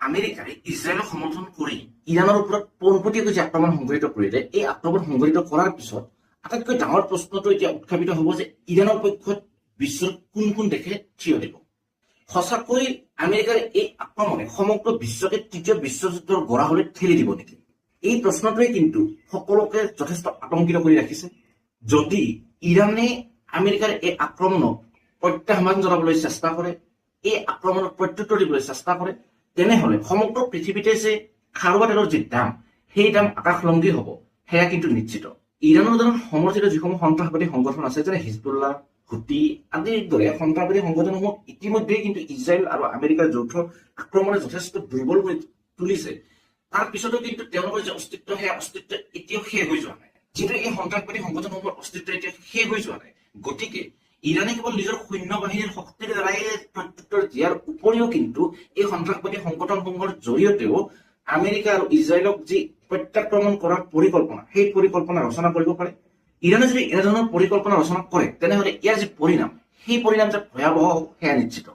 আমেৰিকাই ইজৰাইলক সমৰ্থন কৰি ইৰাণৰ ওপৰত পোনপটীয়াকৈ যে আক্ৰমণ সংঘটিত কৰিলে, এই আক্ৰমণ সংঘটিত কৰাৰ পিছত আটাইতকৈ ডাঙৰ প্ৰশ্নটো এতিয়া উত্থাপিত হ'ব যে ইৰাণৰ পক্ষত বিশ্বৰ কোন কোন দেশে থিয় দিব। সঁচাকৈ আমেৰিকাৰ এই আক্ৰমণে সমগ্ৰ বিশ্বকে তৃতীয় বিশ্বযুদ্ধৰ গৰাহলৈ ঠেলি দিব নেকি? এই প্ৰশ্নটোৱে কিন্তু সকলোকে যথেষ্ট আতংকিত কৰি ৰাখিছে। যদি ইৰাণে আমেৰিকাৰ এই আক্ৰমণক প্ৰত্যাহ্বান জনাবলৈ চেষ্টা কৰে, এই আক্ৰমণক প্ৰত্যুত্তৰ দিবলৈ চেষ্টা কৰে, তেনেহলে সমগ্ৰ পৃথিৱীতে যে খাৰুৱা তেলৰ যি দাম, সেই দাম আকাশলংঘী হ'ব, সেয়া কিন্তু নিশ্চিত। ইৰাণৰ দ্বাৰা সমৰ্থিত যিসমূহ সন্ত্ৰাসবাদী সংগঠন আছে, যেনে হিজবুল্লাহ, হুতি আদিৰ দৰে সন্ত্ৰাসবাদী সংগঠনসমূহ ইতিমধ্যে কিন্তু ইজৰাইল আৰু আমেৰিকাৰ যৌথ আক্ৰমণে যথেষ্ট দুৰ্বল কৰি তুলিছে। তাৰ পিছতো কিন্তু তেওঁলোকৰ যে অস্তিত্ব, সেই অস্তিত্ব এতিয়াও শেষ হৈ যোৱা নাই। যিহেতু এই সন্ত্ৰাসবাদী সংগঠনসমূহৰ অস্তিত্ব এতিয়া শেষ হৈ যোৱা নাই, গতিকে ইৰাণে কেৱল নিজৰ সৈন্য বাহিনীৰ শক্তিৰ দ্বাৰাই প্ৰত্যুত্তৰ দিয়াৰ উপৰিও কিন্তু এই সন্ত্ৰাসবাদী সংগঠনসমূহৰ জৰিয়তেও আমেৰিকা আৰু ইজৰাইলক যি প্ৰত্যাক্ৰমণ কৰাৰ পৰিকল্পনা, সেই পৰিকল্পনা ৰচনা কৰিব পাৰে। ইৰাণে যদি এনেধৰণৰ পৰিকল্পনা ৰচনা কৰে, তেনেহলে ইয়াৰ যি পৰিণাম, সেই পৰিণাম যে ভয়াৱহ হ'ব, সেয়া নিশ্চিত।